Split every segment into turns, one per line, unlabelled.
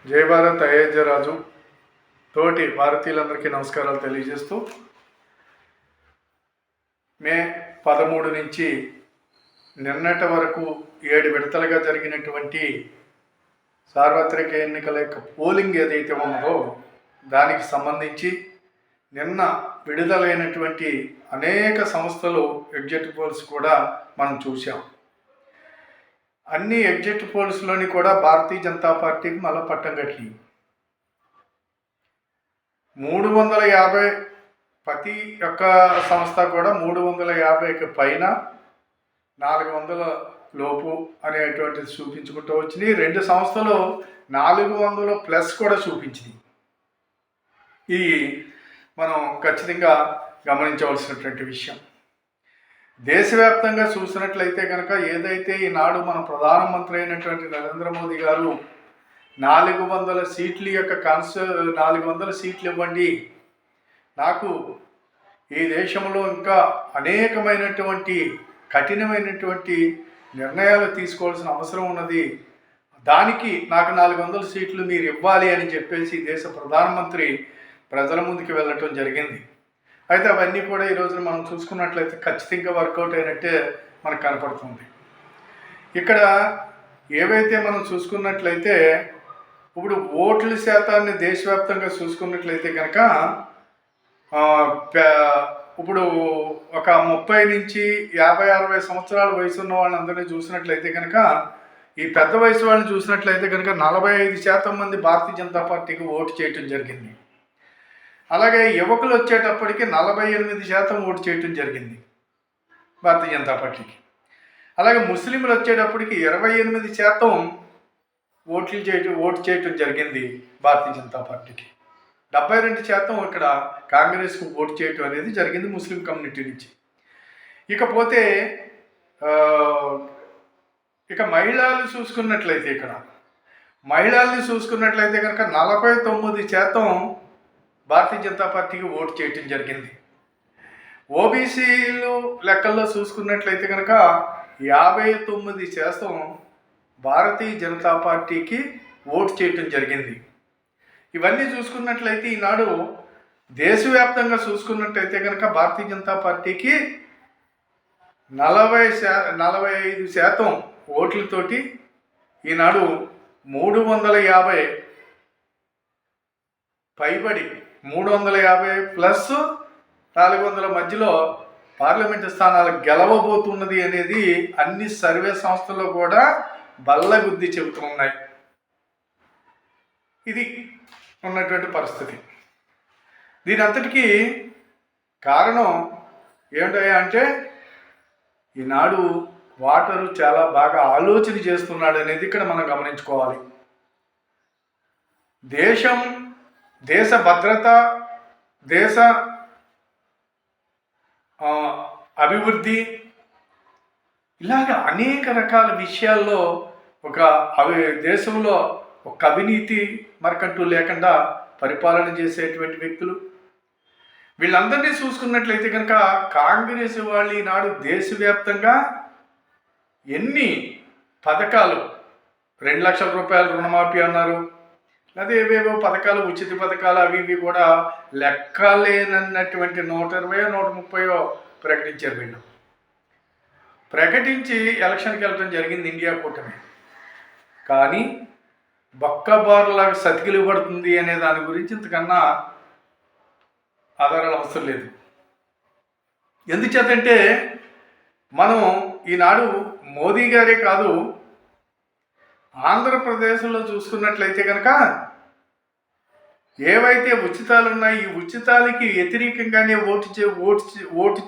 జై భారత్ అయోధ్యరాజు తోటి భారతీయులందరికీ నమస్కారాలు తెలియజేస్తూ మే 13 నుంచి నిన్నటి వరకు 7 విడతలుగా జరిగినటువంటి సార్వత్రిక ఎన్నికల యొక్క పోలింగ్ ఏదైతే ఉన్నదో దానికి సంబంధించి నిన్న విడుదలైనటువంటి అనేక సంస్థలు ఎగ్జిట్ పోల్స్ కూడా మనం చూసాం. అన్ని ఎగ్జిట్ పోల్స్లోని కూడా భారతీయ జనతా పార్టీకి మళ్ళీ పట్టం కట్టి 350 ప్రతి ఒక్క సంస్థ కూడా 350కి పైన 400 లోపు అనేటువంటిది చూపించుకుంటూ వచ్చినాయి. 2 సంస్థలు 400 ప్లస్ కూడా చూపించింది. ఈ మనం ఖచ్చితంగా గమనించవలసినటువంటి విషయం. దేశవ్యాప్తంగా చూసినట్లయితే కనుక ఏదైతే ఈనాడు మన ప్రధానమంత్రి అయినటువంటి నరేంద్ర మోదీ గారు 400 సీట్ల యొక్క 400 సీట్లు ఇవ్వండి, నాకు ఈ దేశంలో ఇంకా అనేకమైనటువంటి కఠినమైనటువంటి నిర్ణయాలు తీసుకోవాల్సిన అవసరం ఉన్నది, దానికి నాకు 400 సీట్లు మీరు ఇవ్వాలి అని చెప్పేసి దేశ ప్రధానమంత్రి ప్రజల ముందుకు వెళ్ళటం జరిగింది. అయితే అవన్నీ కూడా ఈరోజు మనం చూసుకున్నట్లయితే ఖచ్చితంగా వర్కౌట్ అయినట్టే మనకు కనపడుతుంది. ఇక్కడ ఏవైతే మనం చూసుకున్నట్లయితే ఇప్పుడు ఓట్ల శాతాన్ని దేశవ్యాప్తంగా చూసుకున్నట్లయితే కనుక ఇప్పుడు ఒక 30 నుంచి 50-60 సంవత్సరాల వయసు ఉన్న వాళ్ళందరినీ చూసినట్లయితే కనుక ఈ పెద్ద వయసు వాళ్ళని చూసినట్లయితే కనుక 45% మంది భారతీయ జనతా పార్టీకి ఓటు చేయటం జరిగింది. అలాగే యువకులు వచ్చేటప్పటికి 48% ఓటు చేయటం జరిగింది భారతీయ జనతా పార్టీకి. అలాగే ముస్లింలు వచ్చేటప్పటికి 28% ఓటు చేయటం జరిగింది భారతీయ జనతా పార్టీకి. 72% ఇక్కడ కాంగ్రెస్కు ఓటు చేయటం అనేది జరిగింది ముస్లిం కమ్యూనిటీ నుంచి. ఇకపోతే ఇక మహిళలు చూసుకున్నట్లయితే మహిళల్ని చూసుకున్నట్లయితే కనుక 49% భారతీయ జనతా పార్టీకి ఓటు చేయటం జరిగింది. ఓబీసీలు లెక్కల్లో చూసుకున్నట్లయితే కనుక 59% భారతీయ జనతా పార్టీకి ఓటు చేయటం జరిగింది. ఇవన్నీ చూసుకున్నట్లయితే ఈనాడు దేశవ్యాప్తంగా చూసుకున్నట్లయితే కనుక భారతీయ జనతా పార్టీకి 45% ఓట్లతోటి ఈనాడు 350 పైబడి 350 ప్లస్ 400 మధ్యలో పార్లమెంటు స్థానాలు గెలవబోతున్నది అనేది అన్ని సర్వే సంస్థల్లో కూడా బల్లగుద్ది చెబుతున్నాయి. ఇది ఉన్నటువంటి పరిస్థితి. దీని అంతటికీ కారణం ఏమిటయ్యా అంటే ఈనాడు ఓటరు చాలా బాగా ఆలోచన చేస్తున్నాడు అనేది ఇక్కడ మనం గమనించుకోవాలి. దేశ భద్రత, దేశ అభివృద్ధి, ఇలాగ అనేక రకాల విషయాల్లో దేశంలో ఒక అవినీతి మరకంటూ లేకుండా పరిపాలన చేసేటువంటి వ్యక్తులు వీళ్ళందరినీ చూసుకున్నట్లయితే కనుక కాంగ్రెస్ వాళ్ళు ఈనాడు దేశవ్యాప్తంగా ఎన్ని పథకాలు 2 లక్షల రూపాయలు రుణమాఫీ అన్నారు, అదే ఏవేవో పథకాలు, ఉచిత పథకాలు అవి ఇవి కూడా లెక్కలేనన్నటువంటి 120-130 ప్రకటించారు. వీళ్ళు ప్రకటించి ఎలక్షన్కి వెళ్ళడం జరిగింది ఇండియా కూటమి. కానీ బొక్కబారులాగా సతికిలు పడుతుంది అనే దాని గురించి ఇంతకన్నా ఆధారాలు అవసరం లేదు. ఎందుచేతంటే మనం ఈనాడు మోదీ గారే కాదు, ఆంధ్రప్రదేశ్లో చూసుకున్నట్లయితే కనుక ఏవైతే ఉచితాలు ఉన్నాయి ఈ ఉచితాలకి వ్యతిరేకంగానే ఓటు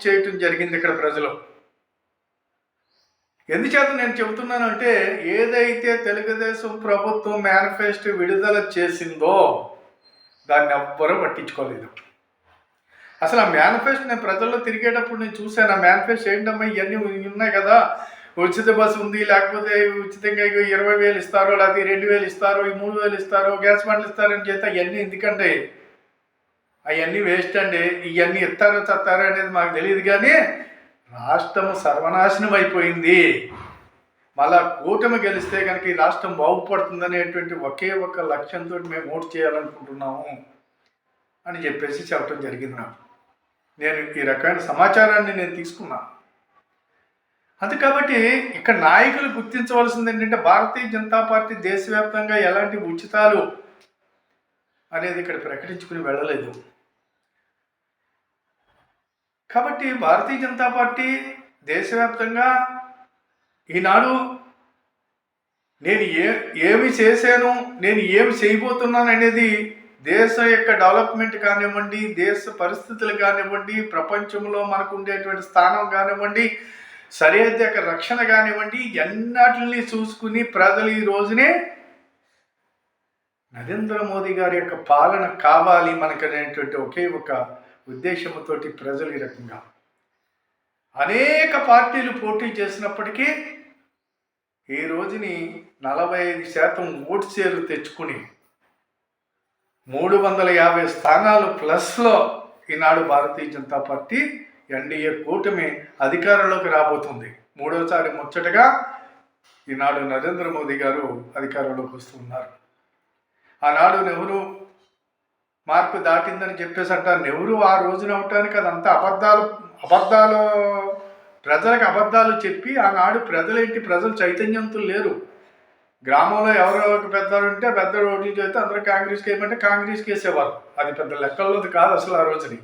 చేయటం జరిగింది ఇక్కడ ప్రజలు. ఎందుచేత నేను చెబుతున్నానంటే ఏదైతే తెలుగుదేశం ప్రభుత్వం మేనిఫెస్టో విడుదల చేసిందో దాన్ని ఎవ్వరూ పట్టించుకోలేదు. అసలు ఆ మేనిఫెస్టో నేను ప్రజల్లో తిరిగేటప్పుడు నేను చూశాను. ఆ మేనిఫెస్టో ఏంటమ్మా ఇవన్నీ ఉన్నాయి కదా, ఉచిత బస్సు ఉంది, లేకపోతే ఉచితంగా 20,000 ఇస్తారో, లేకపోతే 2,000 ఇస్తారో, 3,000 ఇస్తారో, గ్యాస్ బండ్లు ఇస్తారని చేస్తే అవన్నీ ఎందుకంటే అవన్నీ వేస్ట్ అండి. ఇవన్నీ ఇస్తారో చస్తారో అనేది మాకు తెలియదు. కానీ రాష్ట్రం సర్వనాశనం అయిపోయింది. మళ్ళా కూటమి గెలిస్తే కనుక ఈ రాష్ట్రం బాగుపడుతుందనేటువంటి ఒకే ఒక లక్ష్యంతో మేము ఓటు చేయాలనుకుంటున్నాము అని చెప్పేసి చెప్పడం జరిగింది నాకు. నేను ఈ రకమైన సమాచారాన్ని నేను తీసుకున్నాను. అది కాబట్టి ఇక్కడ నాయకులు గుర్తించవలసింది ఏంటంటే భారతీయ జనతా పార్టీ దేశవ్యాప్తంగా ఎలాంటి ఉచితాలు అనేది ఇక్కడ ప్రకటించుకుని వెళ్ళలేదు. కాబట్టి భారతీయ జనతా పార్టీ దేశవ్యాప్తంగా ఈనాడు నేను ఏమి చేశాను, నేను ఏమి చేయబోతున్నాను అనేది దేశ యొక్క డెవలప్మెంట్ కానివ్వండి, దేశ పరిస్థితులు కానివ్వండి, ప్రపంచంలో మనకు ఉండేటువంటి స్థానం కానివ్వండి, సరిహద్దు యొక్క రక్షణ కానివ్వండి, ఎన్నటిని చూసుకుని ప్రజలు ఈ రోజునే నరేంద్ర మోదీ గారి యొక్క పాలన కావాలి మనకనేటువంటి ఒకే ఒక ఉద్దేశంతో ప్రజలు ఈ రకంగా అనేక పార్టీలు పోటీ చేసినప్పటికీ ఈ రోజుని 45% ఓటు షేరు తెచ్చుకుని 350 స్థానాలు ప్లస్లో ఈనాడు భారతీయ జనతా పార్టీ ఎన్డీఏ కూటమి అధికారంలోకి రాబోతుంది. మూడోసారి ముచ్చటగా ఈనాడు నరేంద్ర మోదీ గారు అధికారంలోకి వస్తున్నారు. ఆనాడు నెహ్రూ మార్పు దాటిందని చెప్పేసి అంటారు. నెహ్రూ ఆ రోజున అవటానికి అదంతా అబద్ధాలు ప్రజలకు అబద్ధాలు చెప్పి ఆనాడు ప్రజలు చైతన్యవంతులు లేరు. గ్రామంలో ఎవరో ఒక పెద్దవాడు ఉంటే పెద్ద ఓట్లు చేస్తే అందరూ కాంగ్రెస్కి వేయమంటే కాంగ్రెస్కి వేసేవారు. అది పెద్ద లెక్కల్లోది కాదు అసలు. ఆ రోజుని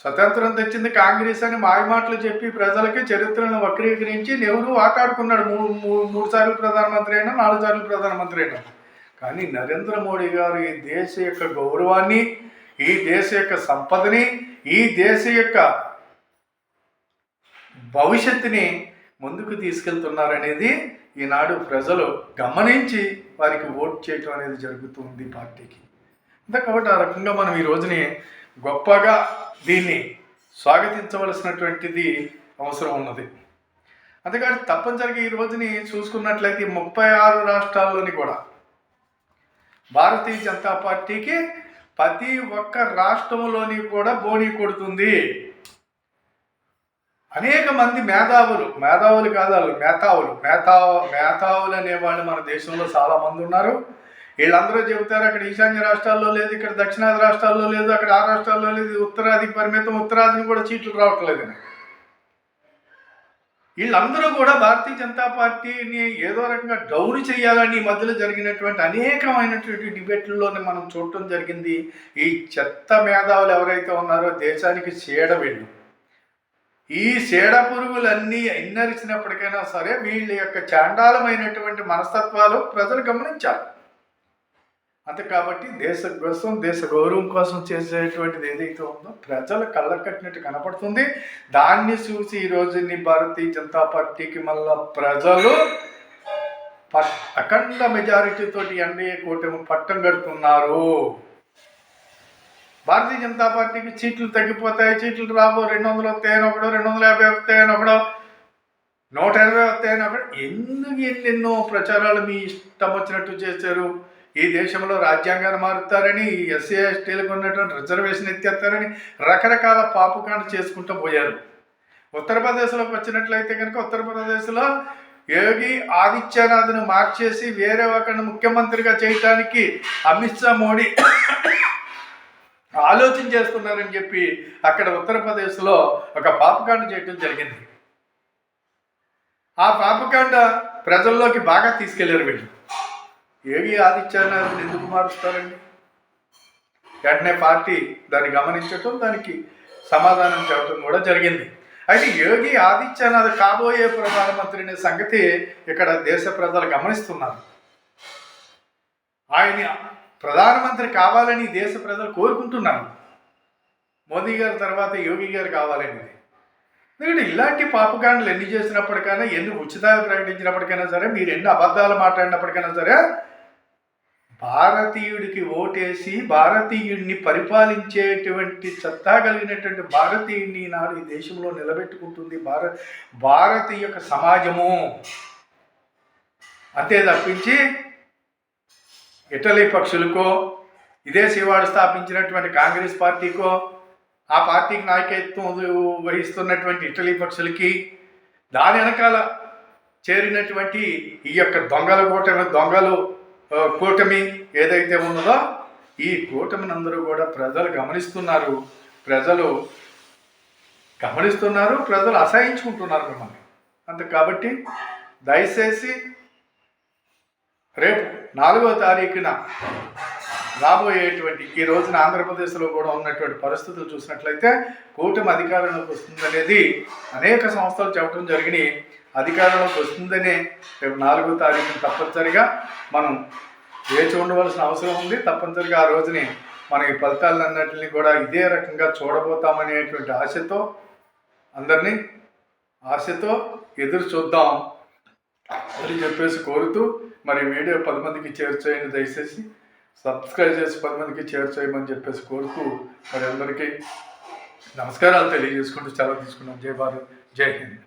స్వతంత్రం తెచ్చింది కాంగ్రెస్ అని మాయమాటలు చెప్పి ప్రజలకి చరిత్రను వక్రీకరించి నెహ్రూ ఆటాడుకున్నాడు. మూడు సార్లు ప్రధానమంత్రి అయినా, 4 సార్లు ప్రధానమంత్రి అయినా. కానీ నరేంద్ర మోడీ గారు ఈ దేశ యొక్క గౌరవాన్ని, ఈ దేశ యొక్క సంపదని, ఈ దేశ యొక్క భవిష్యత్తుని ముందుకు తీసుకెళ్తున్నారనేది ఈనాడు ప్రజలు గమనించి వారికి ఓటు చేయటం అనేది జరుగుతుంది పార్టీకి. అంతే కాబట్టి ఆ రకంగా మనం ఈ రోజుని గొప్పగా దీన్ని స్వాగతించవలసినటువంటిది అవసరం ఉన్నది. అంతేకాదు తప్పనిసరిగా ఈ రోజుని చూసుకున్నట్లయితే 36 రాష్ట్రాల్లోని కూడా భారతీయ జనతా పార్టీకి ప్రతి ఒక్క రాష్ట్రంలోని కూడా బోణీ కొడుతుంది. అనేక మంది మేధావులు కాదు, మేధావులు అనేవాళ్ళు మన దేశంలో చాలామంది ఉన్నారు. వీళ్ళందరూ చెబుతారు అక్కడ ఈశాన్య రాష్ట్రాల్లో లేదు, ఇక్కడ దక్షిణాది రాష్ట్రాల్లో లేదు, అక్కడ ఆ రాష్ట్రాల్లో లేదు, ఉత్తరాదికి పరిమితం, ఉత్తరాదిని కూడా సీట్లు రావట్లేదని. వీళ్ళందరూ కూడా భారతీయ జనతా పార్టీని ఏదో రకంగా డౌన్ చేయాలని ఈ మధ్యలో జరిగినటువంటి అనేకమైనటువంటి డిబేట్లలోనే మనం చూడటం జరిగింది. ఈ చెత్త మేధావులు ఎవరైతే ఉన్నారో దేశానికి వీళ్ళు ఈ సేడ పురుగులన్నీ ఎన్నరిచినప్పటికైనా సరే వీళ్ళ యొక్క చాండాలమైనటువంటి మనస్తత్వాలు ప్రజలు గమనించాలి. అంతే కాబట్టి దేశ కోసం, దేశ గౌరవం కోసం చేసేటువంటిది ఏదైతే ఉందో ప్రజల కళ్ళ కట్టినట్టు కనపడుతుంది. దాన్ని చూసి ఈ రోజుని భారతీయ జనతా పార్టీకి మళ్ళా ప్రజలు అఖండ మెజారిటీతోటి ఎన్డీఏ కూటమి పట్టం కడుతున్నారు. భారతీయ జనతా పార్టీకి సీట్లు తగ్గిపోతాయి, సీట్లు రాబో, 200 వస్తాయని ఒకడు, 250 వస్తాయని ఒకడు, 180 వస్తాయని ఒకడు, ఎందుకు ఎన్నెన్నో ప్రచారాలు మీ ఇష్టం వచ్చినట్టు చేశారు. ఈ దేశంలో రాజ్యాంగాన్ని మారుతారని, ఎస్సీ ఎస్టీలకు ఉన్నటువంటి రిజర్వేషన్ ఎత్తేస్తారని రకరకాల పాపుకాండ చేసుకుంటూ పోయారు. ఉత్తరప్రదేశ్లోకి వచ్చినట్లయితే కనుక ఉత్తరప్రదేశ్లో యోగి ఆదిత్యనాథ్ను మార్చేసి వేరే ఒకరిని ముఖ్యమంత్రిగా చేయటానికి అమిత్ షా మోడీ ఆలోచన చేస్తున్నారని చెప్పి అక్కడ ఉత్తరప్రదేశ్లో ఒక పాపకాండ చేయటం జరిగింది. ఆ పాపకాండ ప్రజల్లోకి బాగా తీసుకెళ్లారు వీళ్ళు. యోగి ఆదిత్యనాథ్ని ఎందుకు మారుస్తారండి? వెంటనే పార్టీ దాన్ని గమనించటం, దానికి సమాధానం చెప్పడం కూడా జరిగింది. అయితే యోగి ఆదిత్యనాథ్ కాబోయే ప్రధానమంత్రి అనే సంగతి ఇక్కడ దేశ ప్రజలు గమనిస్తున్నారు. ఆయన ప్రధానమంత్రి కావాలని దేశ ప్రజలు కోరుకుంటున్నారు. మోదీ గారి తర్వాత యోగి గారు కావాలని. ఎందుకంటే ఇలాంటి పాపకాండలు ఎన్ని చేసినప్పటికైనా, ఎన్ని ఉచితాలు ప్రకటించినప్పటికైనా సరే, మీరు ఎన్ని అబద్ధాలు మాట్లాడినప్పటికైనా సరే, భారతీయుడికి ఓటేసి భారతీయుడిని పరిపాలించేటువంటి సత్తా కలిగినటువంటి భారతీయుడిని నాడు ఈ దేశంలో నిలబెట్టుకుంటుంది భారతీయ యొక్క సమాజము. అంతే తప్పించి ఇటలీ పక్షులకో, విదేశీవాడు స్థాపించినటువంటి కాంగ్రెస్ పార్టీకో, ఆ పార్టీకి నాయకత్వం వహిస్తున్నటువంటి ఇటలీ పక్షులకి, దాని వెనకాల చేరినటువంటి ఈ యొక్క దొంగలు కూటమి ఏదైతే ఉన్నదో ఈ కూటమిని అందరూ కూడా ప్రజలు గమనిస్తున్నారు, ప్రజలు అసహించుకుంటున్నారు మిమ్మల్ని. అంతే కాబట్టి దయచేసి రేపు 4వ తారీఖున రాబోయేటువంటి ఈ రోజున ఆంధ్రప్రదేశ్లో కూడా ఉన్నటువంటి పరిస్థితులు చూసినట్లయితే కూటమి అధికారంలోకి వస్తుందనేది అనేక సంస్థలు చెప్పడం జరిగినాయి. అధికారంలోకి వస్తుందనే రేపు 4వ తారీఖున తప్పనిసరిగా మనం వేచి ఉండవలసిన అవసరం ఉంది. తప్పనిసరిగా ఆ రోజుని మన ఈ ఫలితాలన్నింటినీ కూడా ఇదే రకంగా చూడబోతామనేటువంటి ఆశతో ఎదురు చూద్దాం అని చెప్పేసి కోరుతూ మరి వీడియో 10 మందికి చేర్చేయండి, దయచేసి సబ్స్క్రైబ్ చేసి 10 మందికి చేర్చేయమని చెప్పేసి కోరుతూ మరి అందరికీ నమస్కారాలు తెలియజేసుకుంటూ సెలవు తీసుకున్నాం. జై భారత్, జై హింద్.